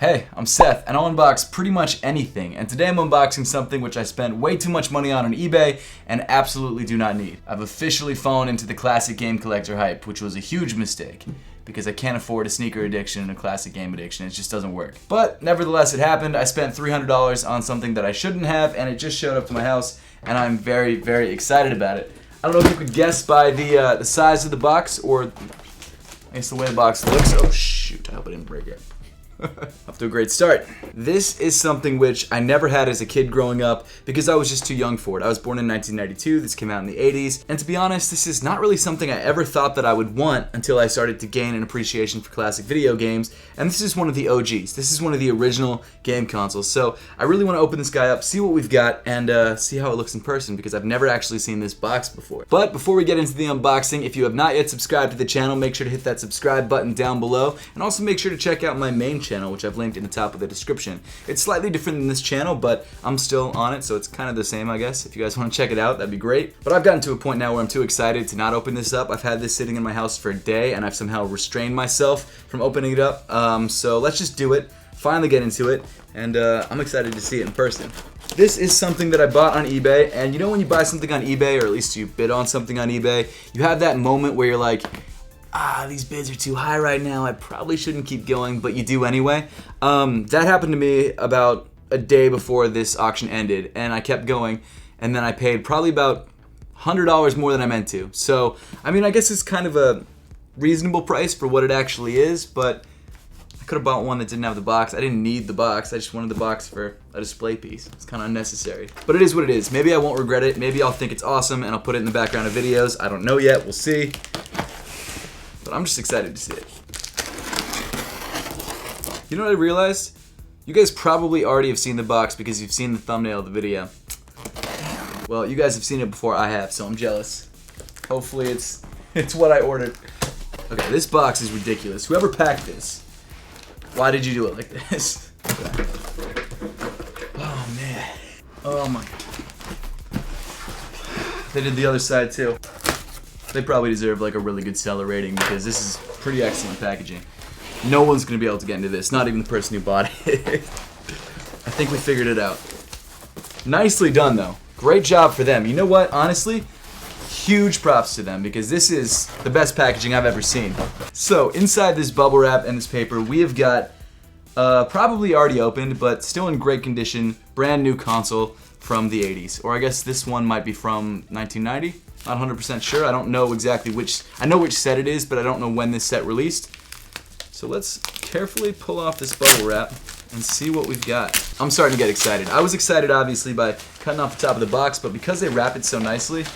Hey, I'm Seth, and I'll unbox pretty much anything, and today I'm unboxing something which I spent way too much money on eBay and absolutely do not need. I've officially fallen into the classic game collector hype, which was a huge mistake, because I can't afford a sneaker addiction and a classic game addiction. It just doesn't work. But nevertheless, it happened. I spent $300 on something that I shouldn't have, and it just showed up to my house, and I'm very, very excited about it. I don't know if you could guess by the size of the box, or I guess the way the box looks. Oh shoot, I hope I didn't break it. Off to a great start. This is something which I never had as a kid growing up because I was just too young for it. I was born in 1992, this came out in the 80s, and to be honest, this is not really something I ever thought that I would want until I started to gain an appreciation for classic video games, and this is one of the OGs. This is one of the original game consoles, so I really want to open this guy up, see what we've got, and see how it looks in person because I've never actually seen this box before. But before we get into the unboxing, if you have not yet subscribed to the channel, make sure to hit that subscribe button down below, and also make sure to check out my main channel, which I've linked in the top of the description. It's slightly different than this channel, but I'm still on it, so it's kind of the same, I guess. If you guys want to check it out, that'd be great. But I've gotten to a point now where I'm too excited to not open this up. I've had this sitting in my house for a day, and I've somehow restrained myself from opening it up. So let's just do it, finally get into it, and I'm excited to see it in person. This is something that I bought on eBay, and you know when you buy something on eBay, or at least you bid on something on eBay, you have that moment where you're like, these bids are too high right now, I probably shouldn't keep going, but you do anyway. That happened to me about a day before this auction ended, and I kept going, and then I paid probably about $100 more than I meant to. So, I mean, I guess it's kind of a reasonable price for what it actually is, but I could have bought one that didn't have the box. I didn't need the box, I just wanted the box for a display piece. It's kind of unnecessary. But it is what it is. Maybe I won't regret it, maybe I'll think it's awesome, and I'll put it in the background of videos. I don't know yet, we'll see. But I'm just excited to see it. You know what I realized? You guys probably already have seen the box because you've seen the thumbnail of the video. Well, you guys have seen it before I have, so I'm jealous. Hopefully it's what I ordered. Okay, this box is ridiculous. Whoever packed this, why did you do it like this? Okay. Oh man. Oh my. They did the other side too. They probably deserve like a really good seller rating because this is pretty excellent packaging. No one's gonna be able to get into this, not even the person who bought it. I think we figured it out. Nicely done though. Great job for them. You know what, honestly, huge props to them because this is the best packaging I've ever seen. So inside this bubble wrap and this paper, we have got probably already opened, but still in great condition, brand new console from the 80s. Or I guess this one might be from 1990. Not 100% sure. I don't know exactly which. I know which set it is, but I don't know when this set released. So let's carefully pull off this bubble wrap and see what we've got. I'm starting to get excited. I was excited obviously by cutting off the top of the box, but because they wrap it so nicely,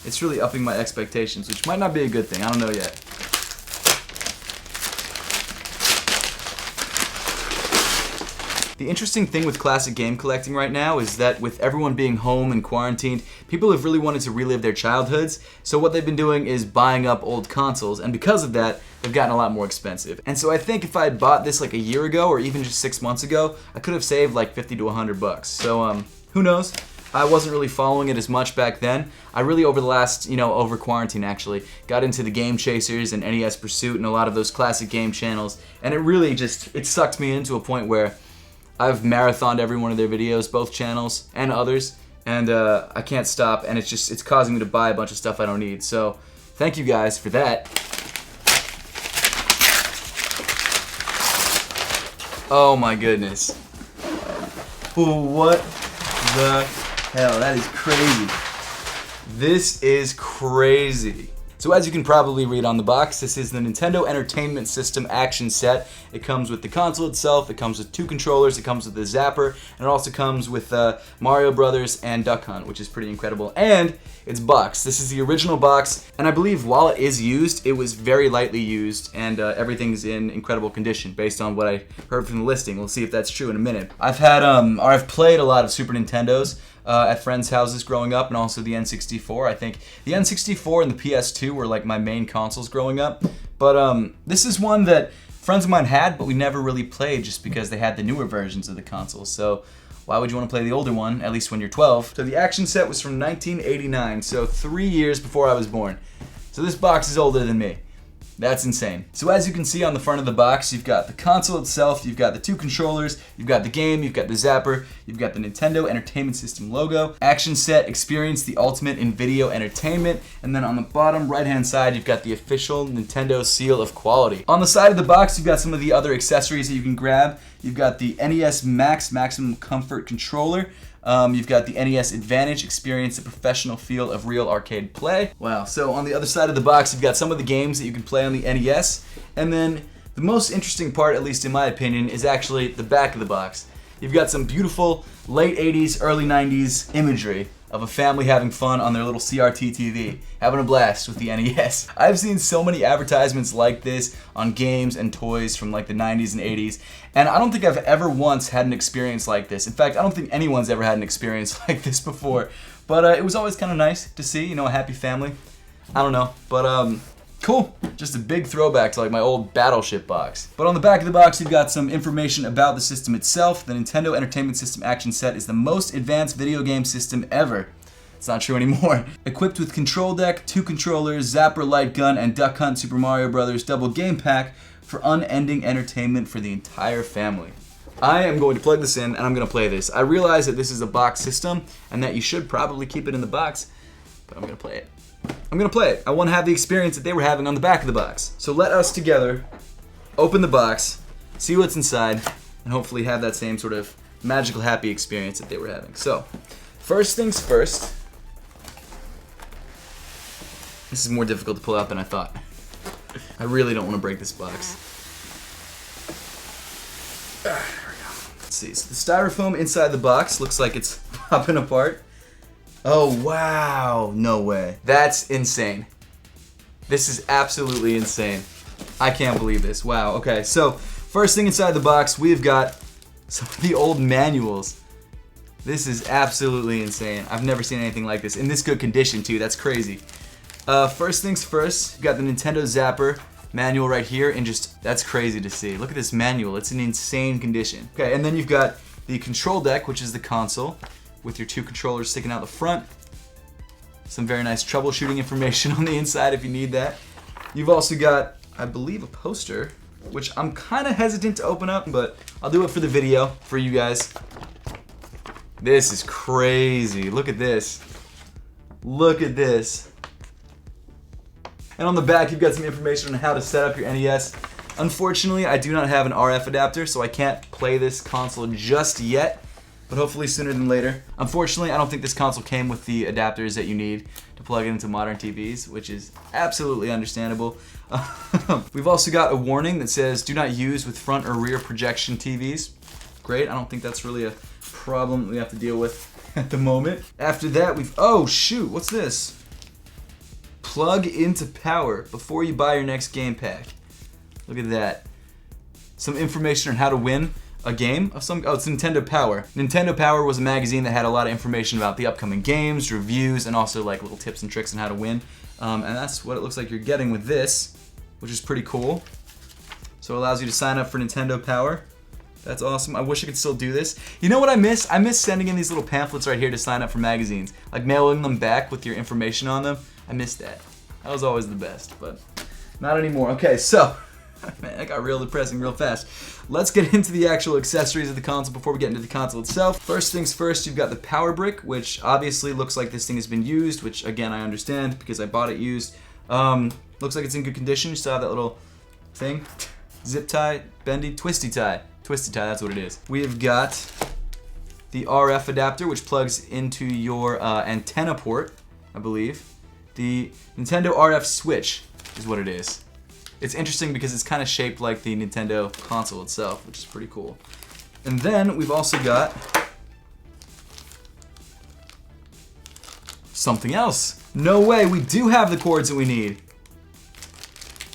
it's really upping my expectations, which might not be a good thing. I don't know yet. The interesting thing with classic game collecting right now is that with everyone being home and quarantined, people have really wanted to relive their childhoods, so what they've been doing is buying up old consoles, and because of that, they've gotten a lot more expensive. And so I think if I had bought this like a year ago, or even just 6 months ago, I could have saved like 50 to 100 bucks. So, who knows? I wasn't really following it as much back then. I really, over the last, over quarantine actually, got into the Game Chasers and NES Pursuit and a lot of those classic game channels, and it really just, it sucked me into a point where I've marathoned every one of their videos, both channels and others, and I can't stop, and it's causing me to buy a bunch of stuff I don't need. So thank you guys for that. Oh my goodness. What the hell? That is crazy. This is crazy. So as you can probably read on the box, this is the Nintendo Entertainment System Action Set. It comes with the console itself, it comes with 2 controllers, it comes with the Zapper, and it also comes with Mario Brothers and Duck Hunt, which is pretty incredible. And it's boxed. This is the original box, and I believe while it is used, it was very lightly used, and everything's in incredible condition based on what I heard from the listing. We'll see if that's true in a minute. I've played a lot of Super Nintendos at friends' houses growing up, and also the N64. I think the N64 and the PS2 were like my main consoles growing up. But this is one that friends of mine had, but we never really played just because they had the newer versions of the consoles. So why would you want to play the older one, at least when you're 12? So the action set was from 1989, so 3 years before I was born. So this box is older than me. That's insane. So as you can see on the front of the box, you've got the console itself, you've got the 2 controllers, you've got the game, you've got the Zapper, you've got the Nintendo Entertainment System logo, action set, experience the ultimate in video entertainment, and then on the bottom right-hand side, you've got the official Nintendo seal of quality. On the side of the box, you've got some of the other accessories that you can grab. You've got the NES Max Maximum Comfort controller. You've got the NES Advantage, experience the professional feel of real arcade play. Wow, so on the other side of the box, you've got some of the games that you can play on the NES. And then the most interesting part, at least in my opinion, is actually the back of the box. You've got some beautiful late 80s, early 90s imagery of a family having fun on their little CRT TV, having a blast with the NES. I've seen so many advertisements like this on games and toys from like the 90s and 80s, and I don't think I've ever once had an experience like this. In fact, I don't think anyone's ever had an experience like this before, but it was always kind of nice to see, you know, a happy family. I don't know, but cool. Just a big throwback to like my old Battleship box. But on the back of the box, you've got some information about the system itself. The Nintendo Entertainment System Action Set is the most advanced video game system ever. It's not true anymore. Equipped with control deck, 2 controllers, Zapper light gun, and Duck Hunt Super Mario Bros. Double game pack for unending entertainment for the entire family. I am going to plug this in and I'm going to play this. I realize that this is a box system and that you should probably keep it in the box, but I'm going to play it. I'm going to play it. I want to have the experience that they were having on the back of the box. So let us together open the box, see what's inside, and hopefully have that same sort of magical happy experience that they were having. So, first things first. This is more difficult to pull out than I thought. I really don't want to break this box. There we go. Let's see. So the styrofoam inside the box looks like it's popping apart. Oh, wow. No way. That's insane. This is absolutely insane. I can't believe this. Wow. Okay, so first thing inside the box, we've got some of the old manuals. This is absolutely insane. I've never seen anything like this. In this good condition, too. That's crazy. First things first, you've got the Nintendo Zapper manual right here, and just, that's crazy to see. Look at this manual. It's in insane condition. Okay, and then you've got the control deck, which is the console, with your 2 controllers sticking out the front. Some very nice troubleshooting information on the inside if you need that. You've also got, I believe, a poster, which I'm kind of hesitant to open up, but I'll do it for the video for you guys. This is crazy. Look at this. Look at this. And on the back, you've got some information on how to set up your NES. Unfortunately, I do not have an RF adapter, so I can't play this console just yet, but hopefully sooner than later. Unfortunately, I don't think this console came with the adapters that you need to plug it into modern TVs, which is absolutely understandable. We've also got a warning that says, do not use with front or rear projection TVs. Great, I don't think that's really a problem that we have to deal with at the moment. After that, oh shoot, what's this? Plug into power before you buy your next game pack. Look at that. Some information on how to win a game of some. Oh, it's Nintendo Power. Nintendo Power was a magazine that had a lot of information about the upcoming games, reviews, and also like little tips and tricks on how to win. And that's what it looks like you're getting with this, which is pretty cool. So it allows you to sign up for Nintendo Power. That's awesome. I wish I could still do this. You know what I miss? I miss sending in these little pamphlets right here to sign up for magazines. Like mailing them back with your information on them. I miss that. That was always the best, but not anymore. Okay, so, man, that got real depressing real fast. Let's get into the actual accessories of the console before we get into the console itself. First things first, you've got the power brick, which obviously looks like this thing has been used, which again, I understand because I bought it used. Looks like it's in good condition. You saw that little thing? Zip tie, bendy, twisty tie. Twisty tie, that's what it is. We've got the RF adapter, which plugs into your antenna port, I believe. The Nintendo RF switch is what it is. It's interesting because it's kind of shaped like the Nintendo console itself, which is pretty cool. And then we've also got something else. No way, we do have the cords that we need.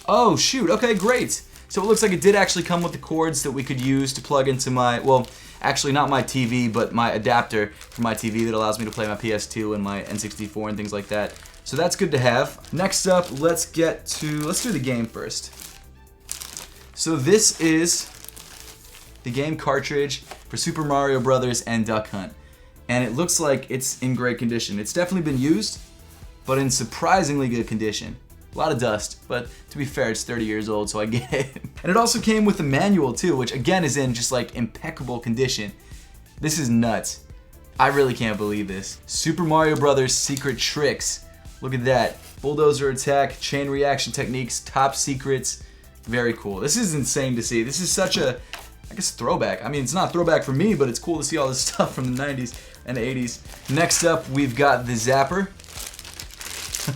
Oh shoot, okay, great. So it looks like it did actually come with the cords that we could use to plug into my, well, actually not my TV, but my adapter for my TV that allows me to play my PS2 and my N64 and things like that. So that's good to have. Next up, let's do the game first. So this is the game cartridge for Super Mario Bros. And Duck Hunt. And it looks like it's in great condition. It's definitely been used, but in surprisingly good condition. A lot of dust, but to be fair, it's 30 years old, so I get it. And it also came with a manual too, which again is in just like impeccable condition. This is nuts. I really can't believe this. Super Mario Brothers Secret Tricks. Look at that. Bulldozer attack, chain reaction techniques, top secrets. Very cool. This is insane to see. This is such a, I guess, throwback. I mean, it's not a throwback for me, but it's cool to see all this stuff from the 90s and 80s. Next up, we've got the Zapper.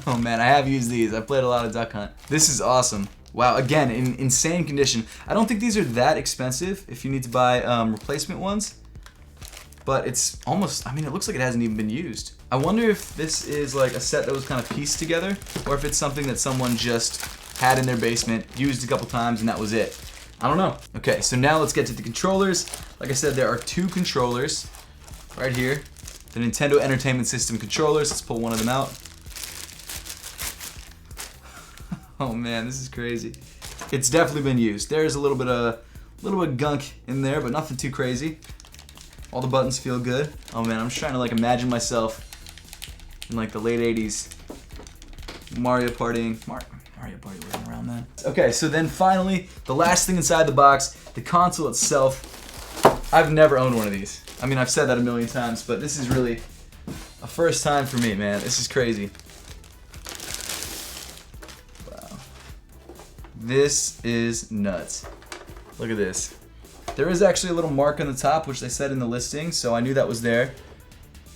Oh man, I have used these. I played a lot of Duck Hunt. This is awesome. Wow, again, in insane condition. I don't think these are that expensive if you need to buy replacement ones. But it's almost, I mean, it looks like it hasn't even been used. I wonder if this is like a set that was kind of pieced together, or if it's something that someone just had in their basement, used a couple times, and that was it. I don't know. Okay, so now let's get to the controllers. Like I said, there are 2 controllers right here. The Nintendo Entertainment System controllers. Let's pull one of them out. Oh man, this is crazy. It's definitely been used. There's a little bit of gunk in there, but nothing too crazy. All the buttons feel good. Oh man, I'm just trying to like imagine myself in like the late 80s. Mario Party wasn't around then. Okay, so then finally, the last thing inside the box, the console itself. I've never owned one of these. I mean, I've said that a million times, but this is really a first time for me, man. This is crazy. Wow. This is nuts. Look at this. There is actually a little mark on the top, which they said in the listing, so I knew that was there.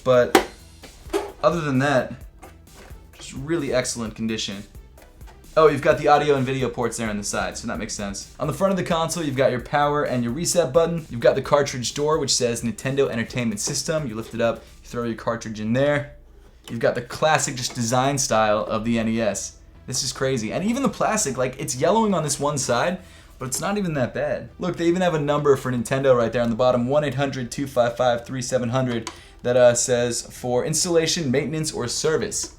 But other than that, just really excellent condition. Oh, you've got the audio and video ports there on the side, so that makes sense. On the front of the console, you've got your power and your reset button. You've got the cartridge door, which says Nintendo Entertainment System. You lift it up, you throw your cartridge in there. You've got the classic just design style of the NES. This is crazy. And even the plastic, like it's yellowing on this one side, but it's not even that bad. Look, they even have a number for Nintendo right there on the bottom, 1-800-255-3700, that says for installation, maintenance, or service.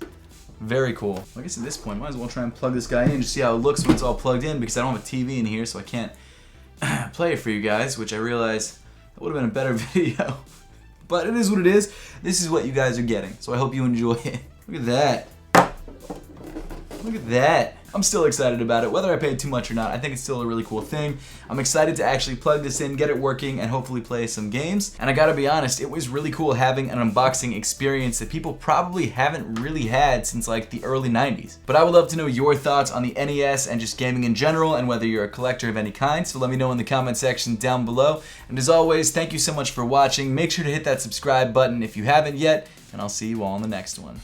Very cool. Well, I guess at this point, might as well try and plug this guy in and just see how it looks when it's all plugged in, because I don't have a TV in here, so I can't play it for you guys, which I realize that would have been a better video. But it is what it is. This is what you guys are getting, so I hope you enjoy it. Look at that. Look at that. I'm still excited about it, whether I paid too much or not. I think it's still a really cool thing. I'm excited to actually plug this in, get it working, and hopefully play some games. And I gotta be honest, it was really cool having an unboxing experience that people probably haven't really had since like the early 90s. But I would love to know your thoughts on the NES and just gaming in general, and whether you're a collector of any kind, so let me know in the comment section down below. And as always, thank you so much for watching. Make sure to hit that subscribe button if you haven't yet, and I'll see you all in the next one.